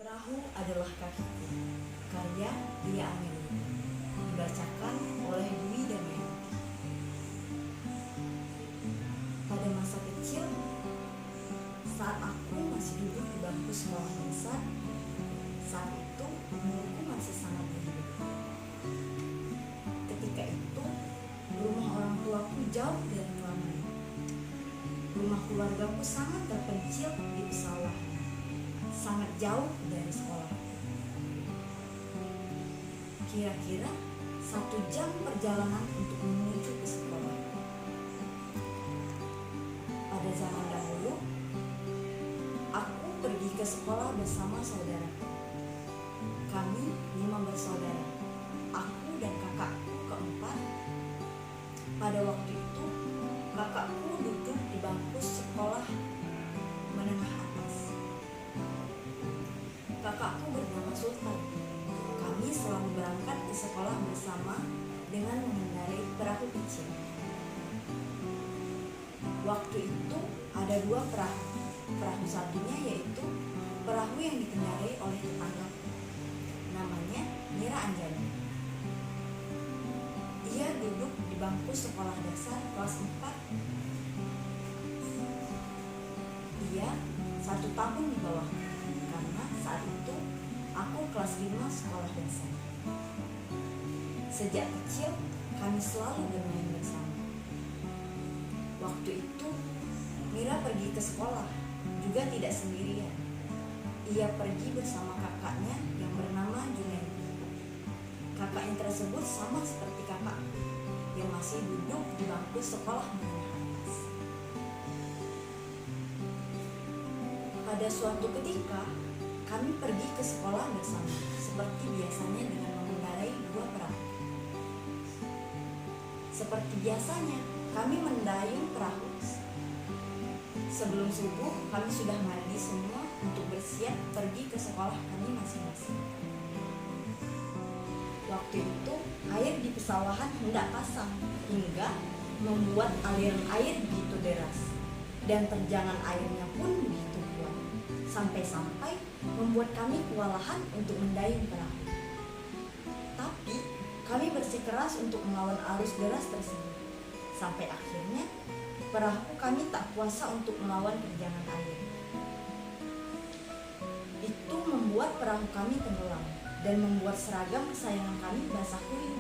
Perahu adalah kakiku, karya Lia Amelia, dibacakan oleh Dwi Damayanti. Pada masa kecil, saat aku masih duduk di bangku sekolah dasar, saat itu umurku masih sangat muda. Ketika itu, rumah orang tuaku jauh dari keramaian. Rumah keluargaku sangat terpencil di pesawahan, sangat jauh dari sekolah. Kira-kira 1 jam perjalanan untuk menuju ke sekolah. Pada zaman dahulu, aku pergi ke sekolah bersama saudaraku. Kami 5 bersaudara, aku dan kakakku keempat. Pada waktu itu, kakakku duduk di bangku sekolah menengah atas. Kakakku bernama Sultan. Kami selalu berangkat ke sekolah bersama dengan mengendarai perahu kecil. Waktu itu ada 2 perahu. Perahu satunya yaitu perahu yang dikendarai oleh tetanggaku. Namanya Mira Anjani. Ia duduk di bangku sekolah dasar kelas 4. Ia 1 tahun di bawahku, karena saat itu aku kelas 5 sekolah dasar. Sejak kecil kami selalu bermain bersama. Waktu itu Mira pergi ke sekolah, juga tidak sendirian. Ia pergi bersama kakaknya yang bernama Junaidi. Kakaknya tersebut sama seperti kakakku yang masih duduk di bangku sekolah menengah atas. Pada suatu ketika, kami pergi ke sekolah bersama, seperti biasanya dengan mengendarai 2 perahu. Seperti biasanya, kami mendayung perahu. Sebelum subuh, kami sudah mandi semua untuk bersiap pergi ke sekolah kami masing-masing. Waktu itu, air di pesawahan hendak pasang, hingga membuat aliran air begitu deras, dan terjangan airnya pun begitu kuat, sampai-sampai membuat kami kewalahan untuk mendayung perahu. Tapi kami bersikeras untuk melawan arus deras tersebut, sampai akhirnya perahu kami tak kuasa untuk melawan terjangan air. Itu membuat perahu kami tenggelam dan membuat seragam kesayangan kami basah kuyup.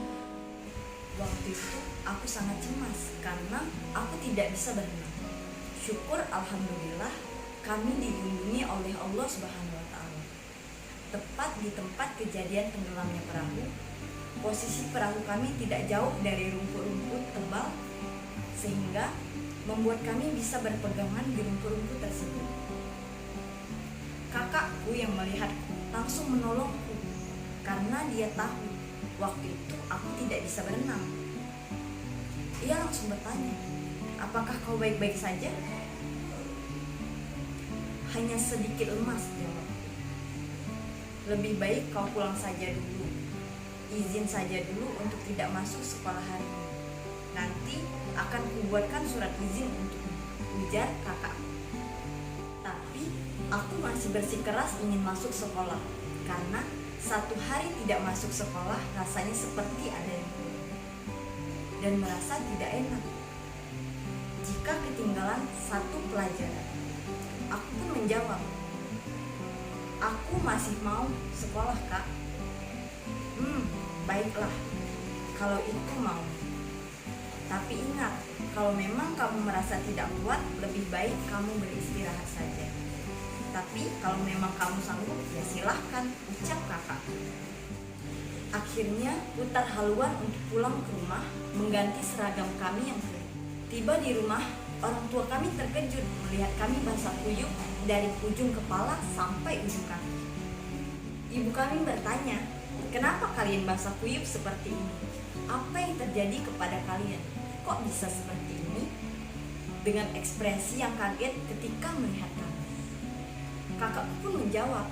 Waktu itu aku sangat cemas karena aku tidak bisa berenang. Syukur alhamdulillah kami dilindungi oleh Allah Subhanahu wa taala. Tepat di tempat kejadian tenggelamnya perahu, posisi perahu kami tidak jauh dari rumput-rumput tebal, sehingga membuat kami bisa berpegangan di rumput-rumput tersebut. Kakakku yang melihatku langsung menolongku karena dia tahu waktu itu aku tidak bisa berenang. Ia langsung bertanya, "Apakah kau baik-baik saja?" "Hanya sedikit lemas," jawabku. "Lebih baik kau pulang saja dulu. Izin saja dulu untuk tidak masuk sekolah hari ini. Nanti akan kubuatkan surat izin untukmu," ujar kakakku. Tapi aku masih bersikeras ingin masuk sekolah, karena 1 hari tidak masuk sekolah rasanya seperti ada yang kurang, dan merasa tidak enak jika ketinggalan 1 pelajaran. Aku pun menjawab, "Aku masih mau sekolah, Kak." Baiklah, kalau itu mau. Tapi ingat, kalau memang kamu merasa tidak kuat, lebih baik kamu beristirahat saja. Tapi kalau memang kamu sanggup, ya silahkan, ucap kakak. Akhirnya putar haluan untuk pulang ke rumah, mengganti seragam kami yang kering. Tiba di rumah, orang tua kami terkejut melihat kami basah kuyup dari ujung kepala sampai ujung kaki. Ibu kami bertanya, "Kenapa kalian basah kuyup seperti ini? Apa yang terjadi kepada kalian? Kok bisa seperti ini?" Dengan ekspresi yang kaget ketika melihat kami. Kakakku pun menjawab,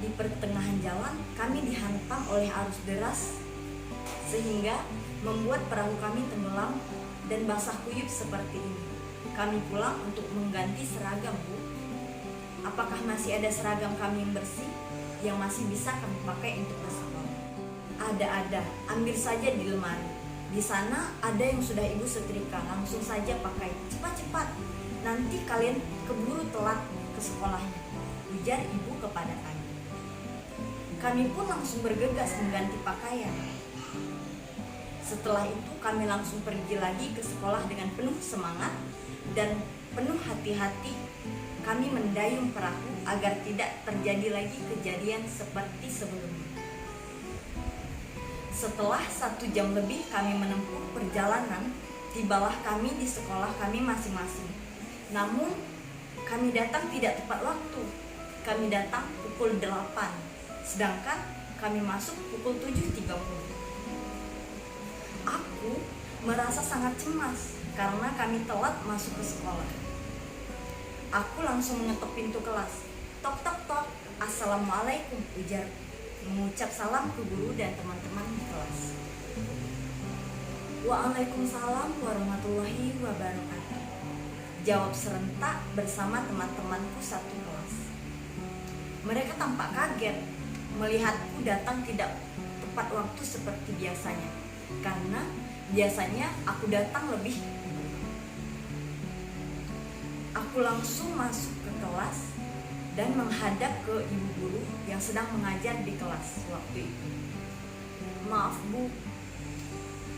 "Di pertengahan jalan kami dihantam oleh arus deras sehingga membuat perahu kami tenggelam dan basah kuyup seperti ini. Kami pulang untuk mengganti seragam, Bu." apakah masih ada seragam kami yang bersih yang masih bisa kami pakai untuk ke sekolah? Ada. Ambil saja di lemari. Di sana ada yang sudah ibu setrika, langsung saja pakai. Cepat-cepat, nanti kalian keburu telat ke sekolahnya, ujar ibu kepada kami. Kami pun langsung bergegas mengganti pakaian. Setelah itu kami langsung pergi lagi ke sekolah dengan penuh semangat dan penuh hati-hati. Kami mendayung perahu agar tidak terjadi lagi kejadian seperti sebelumnya. Setelah 1 jam lebih kami menempuh perjalanan, tibalah kami di sekolah kami masing-masing. Namun kami datang tidak tepat waktu. Kami datang pukul 8, sedangkan kami masuk pukul 7.30. Aku merasa sangat cemas karena kami telat masuk ke sekolah. Aku langsung mengetuk pintu kelas. Tok tok tok, assalamualaikum, ujar mengucap salam ke guru dan teman-teman di kelas. Waalaikumsalam warahmatullahi wabarakatuh, jawab serentak bersama teman-temanku satu kelas. Mereka tampak kaget melihatku datang tidak tepat waktu seperti biasanya, karena biasanya aku datang lebih dulu. Aku langsung masuk ke kelas dan menghadap ke ibu guru yang sedang mengajar di kelas waktu itu. Maaf Bu,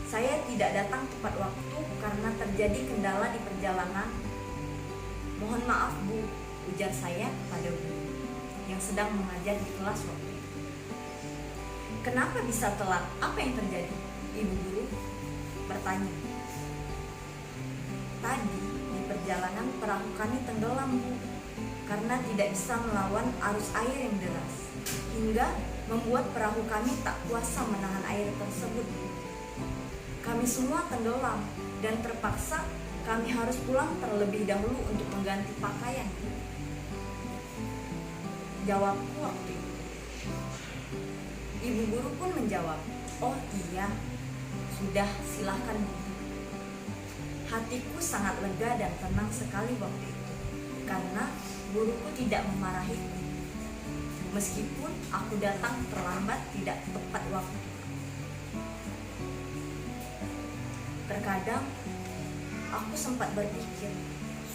saya tidak datang tepat waktu karena terjadi kendala di perjalanan. Mohon maaf Bu, ujar saya pada guru yang sedang mengajar di kelas waktu itu. Kenapa bisa telat? Apa yang terjadi? Ibu guru bertanya. Tadi di perjalanan perahu kami tenggelam Bu, karena tidak bisa melawan arus air yang deras, hingga membuat perahu kami tak kuasa menahan air tersebut. Kami semua tenggelam dan terpaksa kami harus pulang terlebih dahulu untuk mengganti pakaian, jawabku waktu itu. Ibu guru pun menjawab, oh iya, sudah, silahkan Bu. Hatiku sangat lega dan tenang sekali waktu itu, karena guruku tidak memarahiku. Meskipun aku datang terlambat tidak tepat waktu. Terkadang aku sempat berpikir,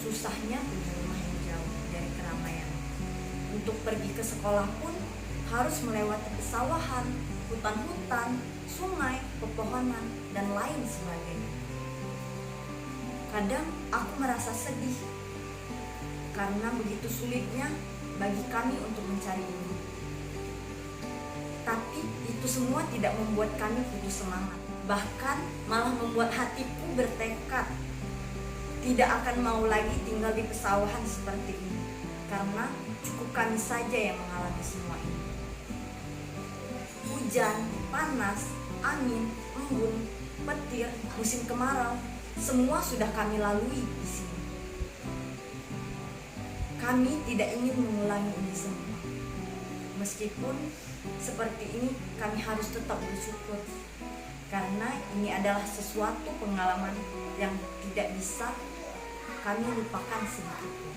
susahnya punya rumah yang jauh dari keramaian. Untuk pergi ke sekolah pun harus melewati pesawahan, hutan-hutan, sungai, pepohonan, dan lain sebagainya. Kadang aku merasa sedih karena begitu sulitnya bagi kami untuk mencari ibu. Tapi itu semua tidak membuat kami putus semangat. Bahkan malah membuat hatiku bertekad tidak akan mau lagi tinggal di pesawahan seperti ini, karena cukup kami saja yang mengalami semua ini. Hujan, panas, angin, embun, petir, musim kemarau, semua sudah kami lalui di sini. Kami tidak ingin mengulangi ini semua. Meskipun seperti ini, kami harus tetap bersyukur, karena ini adalah sesuatu pengalaman yang tidak bisa kami lupakan sedikitpun.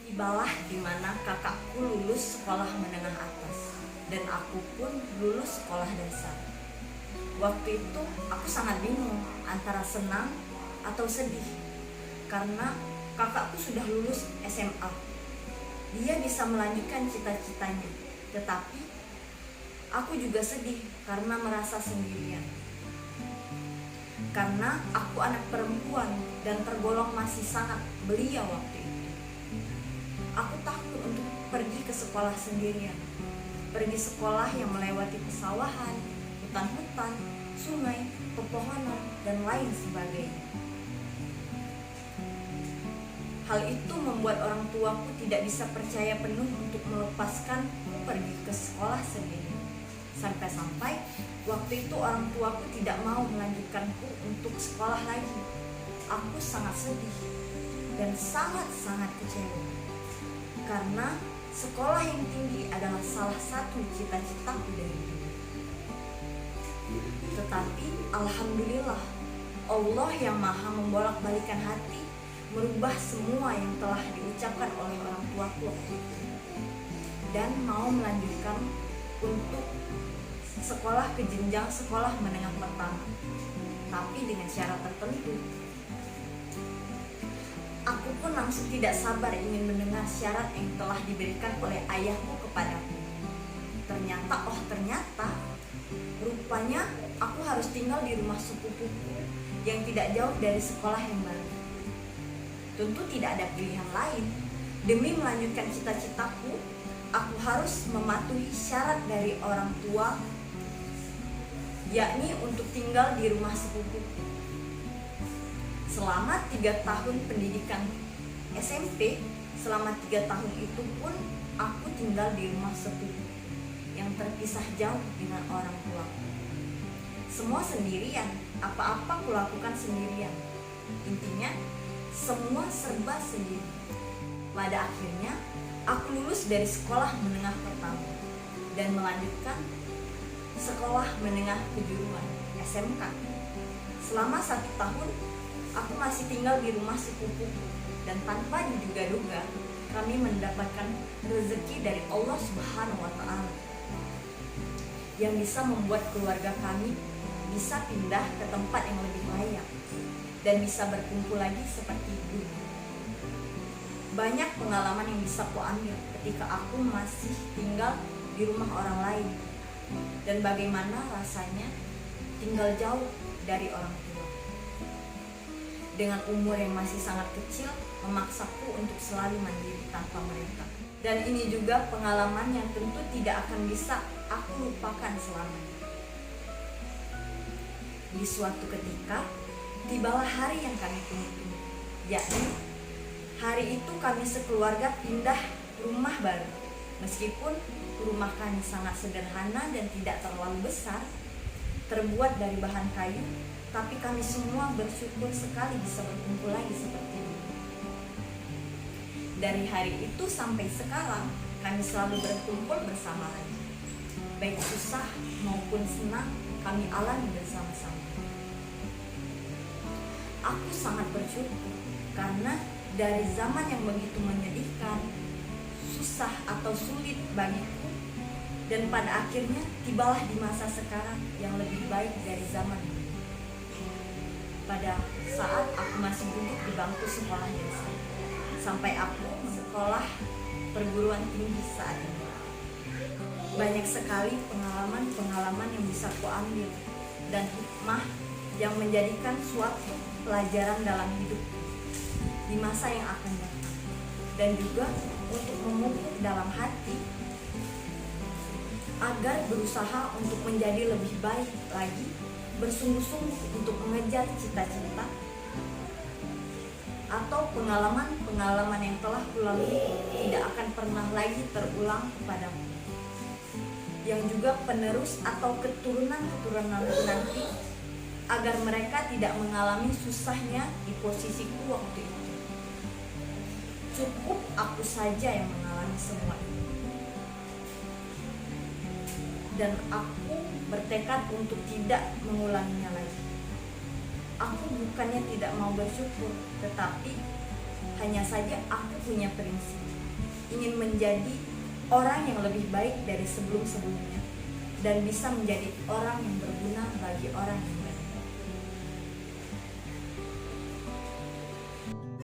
Tibalah di mana kakakku lulus sekolah menengah atas dan aku pun lulus sekolah dasar. Waktu itu aku sangat bingung antara senang atau sedih, karena kakakku sudah lulus SMA. Dia bisa melanjutkan cita-citanya, tetapi aku juga sedih karena merasa sendirian. Karena aku anak perempuan dan tergolong masih sangat belia waktu itu. Aku takut untuk pergi ke sekolah sendirian. Pergi sekolah yang melewati pesawahan, hutan-hutan, sungai, pepohonan, dan lain sebagainya. Hal itu membuat orang tuaku tidak bisa percaya penuh untuk melepaskanku pergi ke sekolah sendiri. Sampai-sampai waktu itu orang tuaku tidak mau melanjutkanku untuk sekolah lagi. Aku sangat sedih dan sangat-sangat kecewa, karena sekolah yang tinggi adalah salah satu cita-citaku dari dulu. Tetapi alhamdulillah, Allah yang maha membolak-balikan hati merubah semua yang telah diucapkan oleh orang tuaku waktu itu. dan mau melanjutkan untuk sekolah ke jenjang sekolah menengah pertama, tapi dengan syarat tertentu. Aku pun langsung tidak sabar ingin mendengar syarat yang telah diberikan oleh ayahku kepadaku. Ternyata, rupanya aku harus tinggal di rumah sepupuku yang tidak jauh dari sekolah yang baru. Tentu tidak ada pilihan lain. Demi melanjutkan cita-citaku, aku harus mematuhi syarat dari orang tua, yakni untuk tinggal di rumah sepupuku. Selama 3 tahun pendidikan SMP, selama 3 tahun itu pun aku tinggal di rumah sepupu yang terpisah jauh dengan orang tua. Semua sendirian, apa-apa kulakukan sendirian. Intinya, semua serba sendiri. Pada akhirnya, aku lulus dari sekolah menengah pertama dan melanjutkan sekolah menengah kejuruan SMK. Selama 1 tahun, aku masih tinggal di rumah sepupuku dan tanpa diduga-duga kami mendapatkan rezeki dari Allah Subhanahu wa Ta'ala yang bisa membuat keluarga kami bisa pindah ke tempat yang lebih layak dan bisa berkumpul lagi seperti dulu. Banyak pengalaman yang bisa kuambil ketika aku masih tinggal di rumah orang lain dan bagaimana rasanya tinggal jauh dari orang tua. Dengan umur yang masih sangat kecil, memaksaku untuk selalu mandiri tanpa mereka. Dan ini juga pengalaman yang tentu tidak akan bisa aku lupakan selamanya. Di suatu ketika, tibalah hari yang kami tunggu-tunggu, yakni hari itu kami sekeluarga pindah rumah baru. Meskipun rumah kami sangat sederhana dan tidak terlalu besar, terbuat dari bahan kayu, tapi kami semua bersyukur sekali bisa berkumpul lagi seperti dulu. Dari hari itu sampai sekarang, kami selalu berkumpul bersama lagi. Baik susah maupun senang, kami alami bersama-sama. Aku sangat bersyukur karena dari zaman yang begitu menyedihkan, susah atau sulit bagiku, dan pada akhirnya tibalah di masa sekarang yang lebih baik dari zaman dulu. Pada saat aku masih duduk di bangku sekolah desa, sampai aku sekolah perguruan tinggi saat ini. Banyak sekali pengalaman-pengalaman yang bisa kuambil dan hikmah yang menjadikan suatu pelajaran dalam hidup di masa yang akan datang, dan juga untuk memupuk dalam hati agar berusaha untuk menjadi lebih baik lagi, bersungguh-sungguh untuk mengejar cita-cita atau pengalaman-pengalaman yang telah kulalui tidak akan pernah lagi terulang kepadamu, yang juga penerus atau keturunan-keturunan nanti, agar mereka tidak mengalami susahnya di posisiku waktu itu. Cukup aku saja yang mengalami semua ini, dan aku bertekad untuk tidak mengulanginya lagi. Aku bukannya tidak mau bersyukur, tetapi hanya saja aku punya prinsip, ingin menjadi orang yang lebih baik dari sebelum-sebelumnya dan bisa menjadi orang yang berguna bagi orang yang